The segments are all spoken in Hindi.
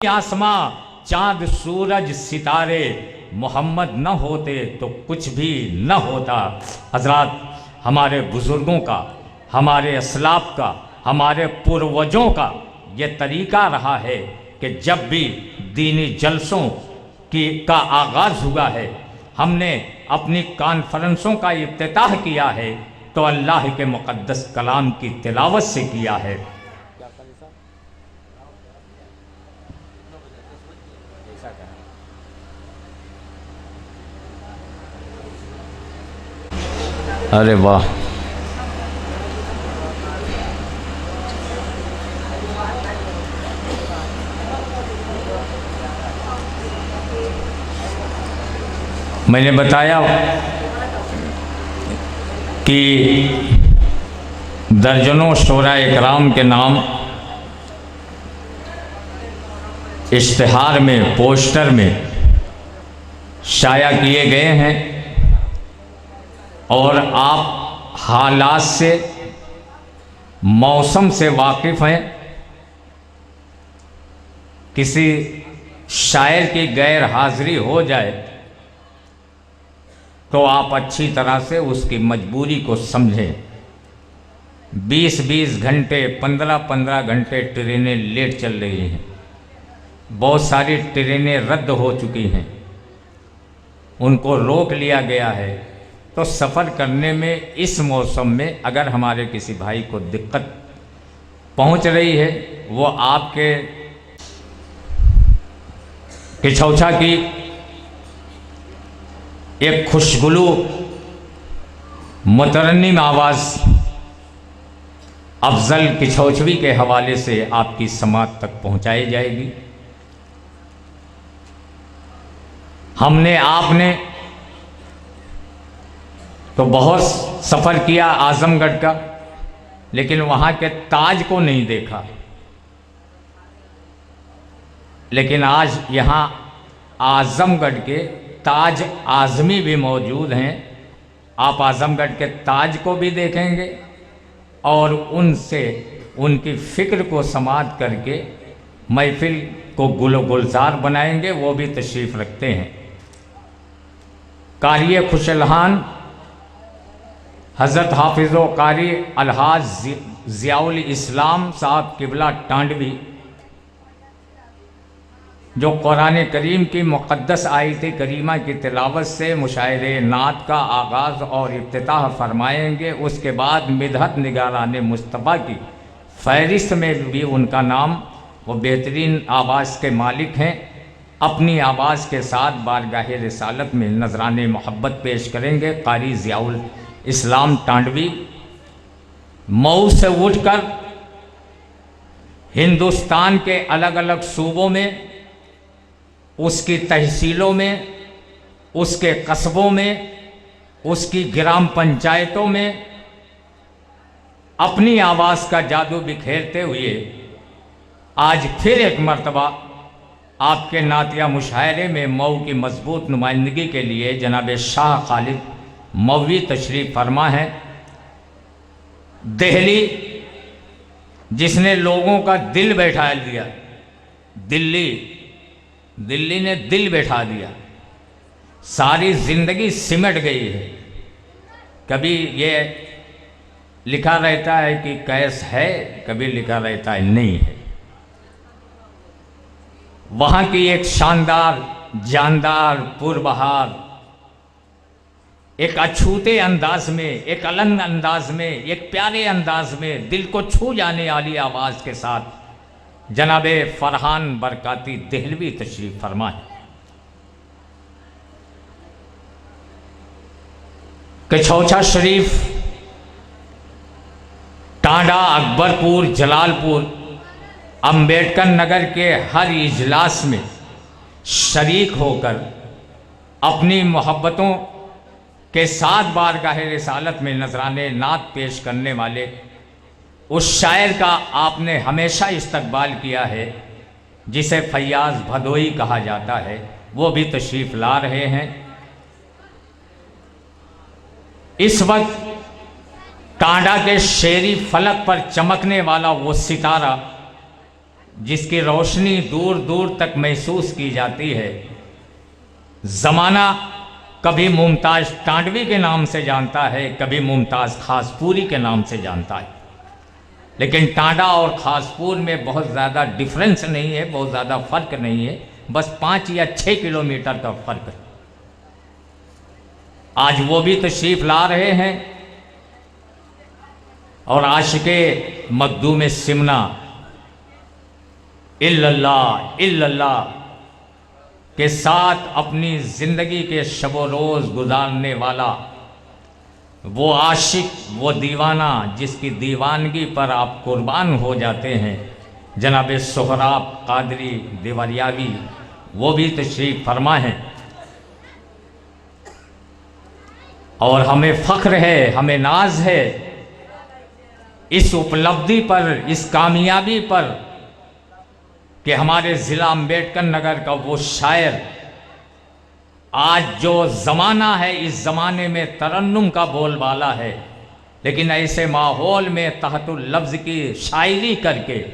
आसमां चांद सूरज सितारे मोहम्मद न होते तो कुछ भी न होता। हजरात, हमारे बुज़ुर्गों का, हमारे असलाफ का, हमारे पूर्वजों का ये तरीक़ा रहा है कि जब भी दीनी जलसों का आगाज़ हुआ है, हमने अपनी कॉन्फ्रेंसों का इफ्तिताह किया है तो अल्लाह के मुक़द्दस कलाम की तिलावत से किया है। अरे वाह, मैंने बताया कि दर्जनों शोरा इकराम के नाम इश्तिहार में, पोस्टर में शाया किए गए हैं और आप हालात से, मौसम से वाकिफ़ हैं। किसी शायर की गैर हाज़िरी हो जाए तो आप अच्छी तरह से उसकी मजबूरी को समझें। 20-20 घंटे, 15-15 घंटे ट्रेनें लेट चल रही हैं, बहुत सारी ट्रेनें रद्द हो चुकी हैं, उनको रोक लिया गया है। तो सफ़र करने में इस मौसम में अगर हमारे किसी भाई को दिक्कत पहुंच रही है, वो आपके किछौछा की एक खुशगुलू मुतरन्निम आवाज़ अफजल किछौछवी के हवाले से आपकी समात तक पहुंचाई जाएगी। हमने, आपने तो बहुत सफ़र किया आज़मगढ़ का, लेकिन वहाँ के ताज को नहीं देखा। लेकिन आज यहाँ आज़मगढ़ के ताज आज़मी भी मौजूद हैं। आप आज़मगढ़ के ताज को भी देखेंगे और उनसे उनकी फ़िक्र को समात करके महफिल को गुलजार बनाएंगे। वो भी तशरीफ़ रखते हैं। कारी खुशलहान हज़रत हाफिज़ व कारी अलहाज ज़ियाउल इस्लाम साहब किबला टांडवी, जो कुरान करीम की मुक़द्दस आयत करीमा की तिलावत से मुशायरे नात का आगाज़ और इफ्तिताह फरमाएंगे। उसके बाद मिदहत निगारान मुस्तफ़ा की फ़हरिस्त में भी उनका नाम, वो बेहतरीन आवाज़ के मालिक हैं। अपनी आवाज़ के साथ बारगाह रिसालत में नजराने मोहब्बत पेश करेंगे। कारी ज़ियाउल इस्लाम टांडवी मऊ से उठकर हिंदुस्तान के अलग अलग सूबों में, उसकी तहसीलों में, उसके कस्बों में, उसकी ग्राम पंचायतों में अपनी आवाज़ का जादू बिखेरते हुए आज फिर एक मर्तबा आपके नातिया मुशायरे में मऊ की मजबूत नुमाइंदगी के लिए जनाब शाह खालिद मौवी तशरीफ़ फरमा है। दिल्ली जिसने लोगों का दिल बैठा दिया, दिल्ली ने दिल बैठा दिया, सारी ज़िंदगी सिमट गई है। कभी ये लिखा रहता है कि कैस है, कभी लिखा रहता है नहीं है। वहाँ की एक शानदार, जानदार, पुरबहार, एक अछूते अंदाज में, एक अलग अंदाज में, एक प्यारे अंदाज में दिल को छू जाने वाली आवाज़ के साथ जनाबे फरहान बरकाती देहलवी तशरीफ़ फरमा है। किछौछा शरीफ, टांडा, अकबरपुर, जलालपुर, अंबेडकर नगर के हर इजलास में शरीक होकर अपनी मोहब्बतों के साथ बारगाह रिसालत में नजराने नात पेश करने वाले उस शायर का आपने हमेशा इस्तकबाल किया है जिसे फैयाज भदोई कहा जाता है। वो भी तशरीफ़ ला रहे हैं। इस वक्त टांडा के शेरी फलक पर चमकने वाला वो सितारा जिसकी रोशनी दूर दूर तक महसूस की जाती है। ज़माना कभी मुमताज़ टांडवी के नाम से जानता है, कभी मुमताज़ खासपूरी के नाम से जानता है, लेकिन टांडा और खासपुर में बहुत ज़्यादा डिफरेंस नहीं है, बहुत ज़्यादा फ़र्क नहीं है, बस 5 या 6 किलोमीटर का फ़र्क है। आज वो भी तशरीफ़ ला रहे हैं और आशिके मखदूम सिमना इल्लल्लाह इल्लल्लाह के साथ अपनी ज़िंदगी के शबो रोज़ गुजारने वाला वो आशिक, वो दीवाना जिसकी दीवानगी पर आप कुर्बान हो जाते हैं, जनाब सोहराब कादरी देवरियावी, वो भी तशरीफ़ फरमा हैं। और हमें फ़ख्र है, हमें नाज है इस उपलब्धि पर, इस कामयाबी पर कि हमारे ज़िला अम्बेडकर नगर का वो शायर, आज जो ज़माना है इस ज़माने में तरन्नुम का बोलबाला है, लेकिन ऐसे माहौल में तहतुल लफ्ज़ की शायरी करके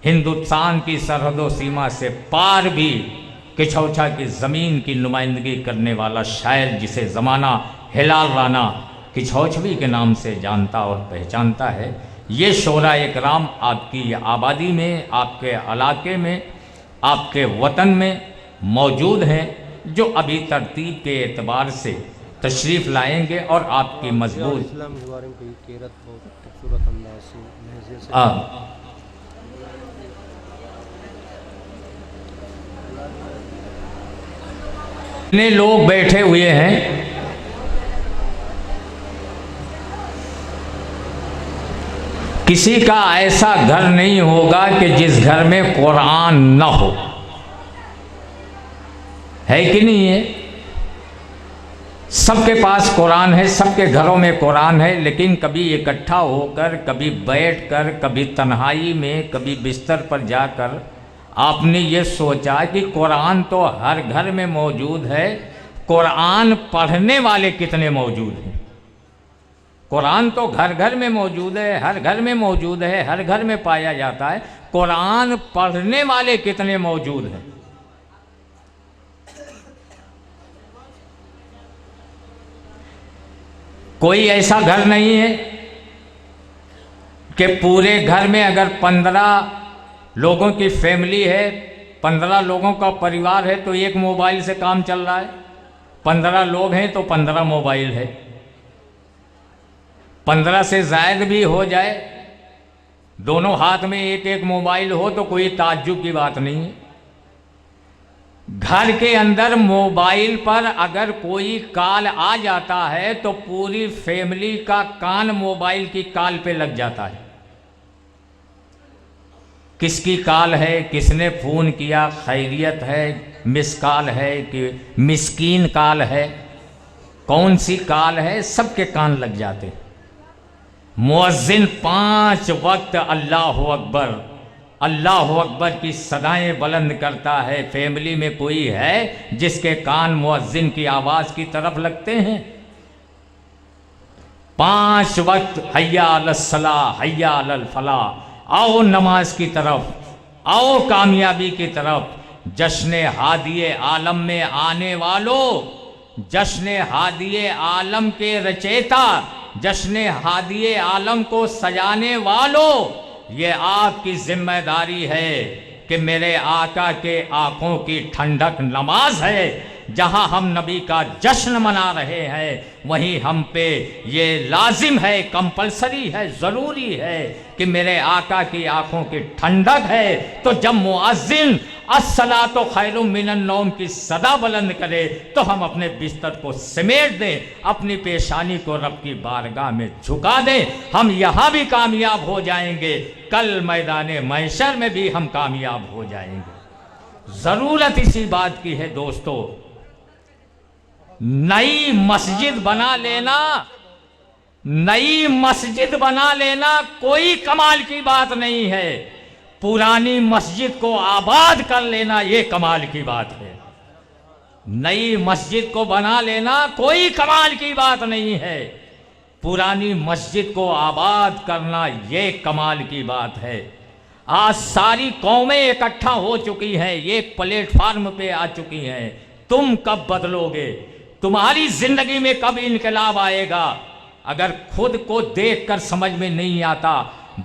हिंदुस्तान की सरहदों सीमा से पार भी किछौछा की ज़मीन की नुमाइंदगी करने वाला शायर, जिसे ज़माना हिलाल राना किछौछवी के नाम से जानता और पहचानता है, ये शोरा इकराम आपकी आबादी में, आपके इलाके में, आपके वतन में मौजूद हैं, जो अभी तरतीब के एतबार से तशरीफ़ लाएंगे और आपकी मजबूत इतने लोग बैठे हुए हैं, किसी का ऐसा घर नहीं होगा कि जिस घर में कुरान न हो, है कि नहीं है? सबके पास कुरान है, सबके घरों में कुरान है, लेकिन कभी इकट्ठा होकर, कभी बैठकर, कभी तन्हाई में, कभी बिस्तर पर जाकर आपने ये सोचा कि कुरान तो हर घर में मौजूद है, कुरान पढ़ने वाले कितने मौजूद हैं? कुरान तो घर घर में मौजूद है, हर घर में मौजूद है, हर घर में पाया जाता है, कुरान पढ़ने वाले कितने मौजूद हैं? कोई ऐसा घर नहीं है कि पूरे घर में अगर 15 लोगों की फैमिली है, 15 लोगों का परिवार है, तो एक मोबाइल से काम चल रहा है। 15 लोग हैं तो 15 मोबाइल है। 15 से ज़ायद भी हो जाए, दोनों हाथ में एक एक मोबाइल हो तो कोई ताज्जुब की बात नहीं है। घर के अंदर मोबाइल पर अगर कोई कॉल आ जाता है तो पूरी फैमिली का कान मोबाइल की कॉल पे लग जाता है। किसकी कॉल है, किसने फ़ोन किया, खैरियत है, मिस कॉल है कि मिस्कीन कॉल है, कौन सी कॉल है, सबके कान लग जाते। मुअज्जिन 5 वक्त अल्लाह अकबर अल्लाह अकबर की सदाएं बुलंद करता है। फैमिली में कोई है जिसके कान मुअज्जिन की आवाज़ की तरफ लगते हैं? 5 वक्त हय्या अलस्सलाह हय्या अलल फलाह, आओ नमाज की तरफ, आओ कामयाबी की तरफ। जश्न हादिए आलम में आने वालों, जश्न हादिए आलम के रचेता, जश्न हादिए आलम को सजाने वालों, ये आपकी जिम्मेदारी है कि मेरे आका के आंखों की ठंडक नमाज है। जहां हम नबी का जश्न मना रहे हैं, वहीं हम पे ये लाजिम है, कंपलसरी है, ज़रूरी है कि मेरे आका की आंखों की ठंडक है। तो जब मुअज्जिन अस्सलातु खैरुम मिनन नौम की सदा बुलंद करे तो हम अपने बिस्तर को समेट दें, अपनी पेशानी को रब की बारगाह में झुका दें। हम यहाँ भी कामयाब हो जाएंगे, कल मैदाने महशर में भी हम कामयाब हो जाएंगे। ज़रूरत इसी बात की है दोस्तों, नई मस्जिद बना लेना, नई मस्जिद बना लेना कोई कमाल की बात नहीं है। पुरानी मस्जिद को आबाद कर लेना ये कमाल की बात है। नई मस्जिद को बना लेना कोई कमाल की बात नहीं है, पुरानी मस्जिद को आबाद करना ये कमाल की बात है। आज सारी कौमें इकट्ठा हो चुकी हैं, एक प्लेटफार्म पे आ चुकी हैं। तुम कब बदलोगे? तुम्हारी जिंदगी में कब इनकलाब आएगा? अगर खुद को देखकर समझ में नहीं आता,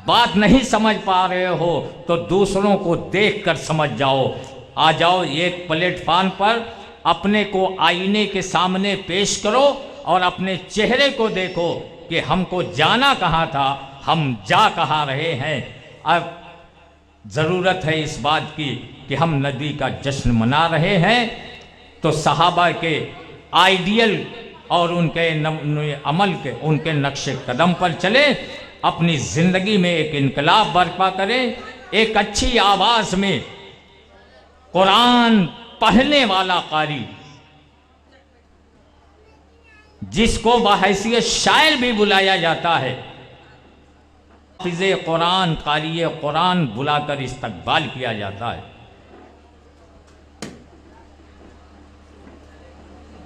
बात नहीं समझ पा रहे हो, तो दूसरों को देखकर समझ जाओ। आ जाओ एक प्लेटफार्म पर, अपने को आईने के सामने पेश करो और अपने चेहरे को देखो कि हमको जाना कहाँ था, हम जा कहाँ रहे हैं। अब ज़रूरत है इस बात की कि हम नबी का जश्न मना रहे हैं, तो सहाबा के आइडियल और उनके अमल के, उनके नक्शे कदम पर चले, अपनी ज़िंदगी में एक इनकलाब बर्पा करें। एक अच्छी आवाज़ में कुरान पढ़ने वाला कारी, जिसको बहैसियत शायर भी बुलाया जाता है, हाफिज़े कुरान, कारी कुरान बुलाकर इस्तकबाल किया जाता है।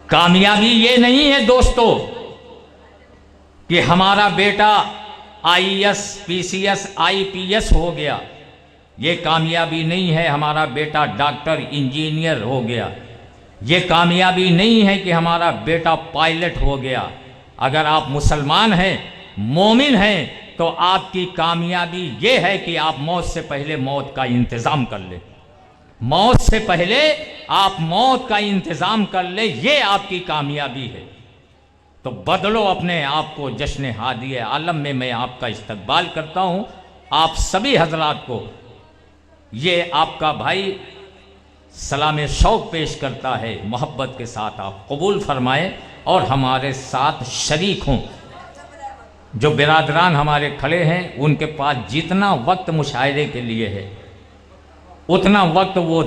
कामयाबी ये नहीं है दोस्तों कि हमारा बेटा आईएएस, पीसीएस, आईपीएस हो गया। ये कामयाबी नहीं है हमारा बेटा डॉक्टर, इंजीनियर हो गया। ये कामयाबी नहीं है कि हमारा बेटा पायलट हो गया। अगर आप मुसलमान हैं, मोमिन हैं, तो आपकी कामयाबी ये है कि आप मौत से पहले मौत का इंतज़ाम कर लें। मौत से पहले आप मौत का इंतज़ाम कर ले, ये आपकी कामयाबी है। तो बदलो अपने आप को। जश्न हादी आलम में मैं आपका इस्तकबाल करता हूँ। आप सभी हजरात को ये आपका भाई सलाम शौक़ पेश करता है। मोहब्बत के साथ आप कबूल फरमाएं और हमारे साथ शरीक हों। जो बिरादरान हमारे खड़े हैं, उनके पास जितना वक्त मुशायरे के लिए है, उतना वक्त वो